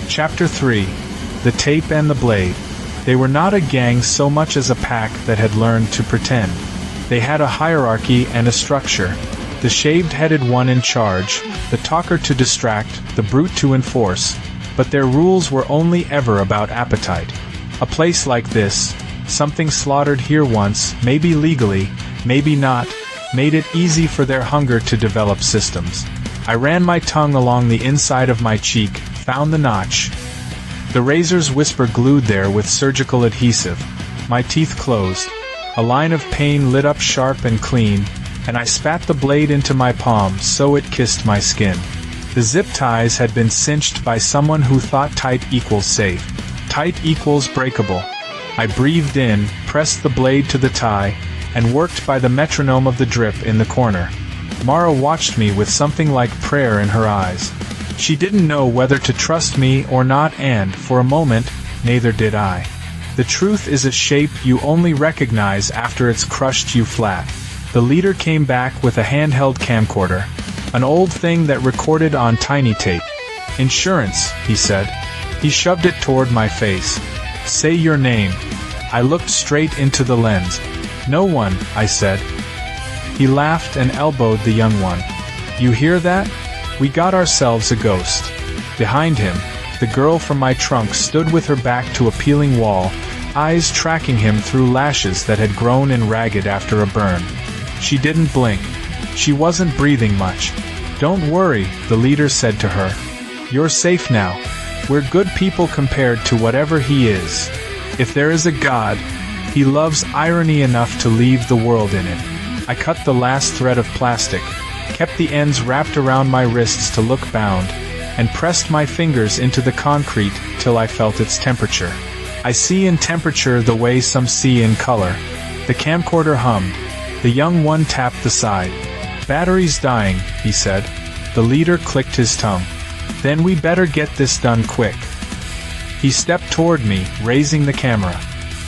Chapter 3. The Tape and the Blade. They were not a gang so much as a pack that had learned to pretend. They had a hierarchy and a structure. The shaved-headed one in charge, the talker to distract, the brute to enforce. But their rules were only ever about appetite. A place like this, something slaughtered here once, maybe legally, maybe not, made it easy for their hunger to develop systems. I ran my tongue along the inside of my cheek, found the notch. The razor's whisper glued there with surgical adhesive. My teeth closed. A line of pain lit up sharp and clean, and I spat the blade into my palm so it kissed my skin. The zip ties had been cinched by someone who thought tight equals safe. Tight equals breakable. I breathed in, pressed the blade to the tie, and worked by the metronome of the drip in the corner. Mara watched me with something like prayer in her eyes. She didn't know whether to trust me or not, and, for a moment, neither did I. The truth is a shape you only recognize after it's crushed you flat. The leader came back with a handheld camcorder. An old thing that recorded on tiny tape. "Insurance," he said. He shoved it toward my face. "Say your name." I looked straight into the lens. "No one," I said. He laughed and elbowed the young one. "You hear that? We got ourselves a ghost." Behind him, the girl from my trunk stood with her back to a peeling wall, eyes tracking him through lashes that had grown and ragged after a burn. She didn't blink. She wasn't breathing much. "Don't worry," the leader said to her. "You're safe now. We're good people compared to whatever he is. If there is a God, he loves irony enough to leave the world in it." I cut the last thread of plastic, kept the ends wrapped around my wrists to look bound, and pressed my fingers into the concrete till I felt its temperature. I see in temperature the way some see in color. The camcorder hummed. The young one tapped the side. "Battery's dying," he said. The leader clicked his tongue. "Then we better get this done quick." He stepped toward me, raising the camera.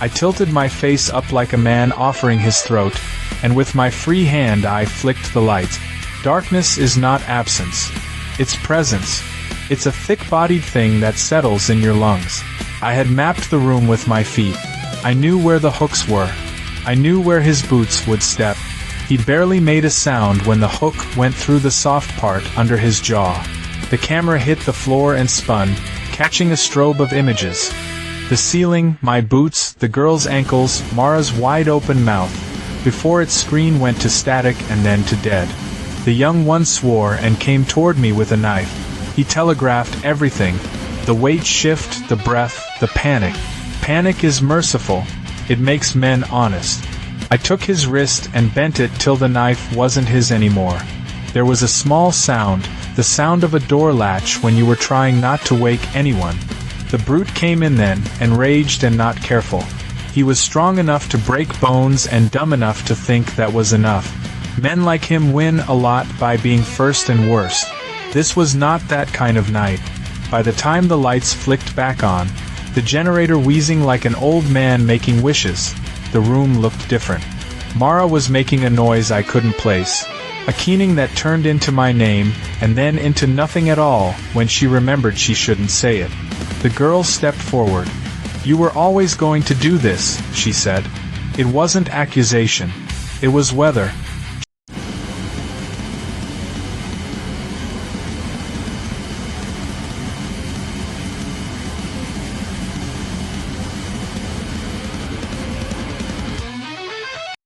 I tilted my face up like a man offering his throat, and with my free hand I flicked the light. Darkness is not absence. It's presence. It's a thick-bodied thing that settles in your lungs. I had mapped the room with my feet. I knew where the hooks were. I knew where his boots would step. He barely made a sound when the hook went through the soft part under his jaw. The camera hit the floor and spun, catching a strobe of images. The ceiling, my boots, the girl's ankles, Mara's wide-open mouth, before its screen went to static and then to dead. The young one swore and came toward me with a knife. He telegraphed everything. The weight shift, the breath, the panic. Panic is merciful. It makes men honest. I took his wrist and bent it till the knife wasn't his anymore. There was a small sound, the sound of a door latch when you were trying not to wake anyone. The brute came in then, enraged and not careful. He was strong enough to break bones and dumb enough to think that was enough. Men like him win a lot by being first and worst. This was not that kind of night. By the time the lights flicked back on, the generator wheezing like an old man making wishes, the room looked different. Mara was making a noise I couldn't place. A keening that turned into my name, and then into nothing at all, when she remembered she shouldn't say it. The girl stepped forward. "You were always going to do this," she said. It wasn't accusation. It was weather.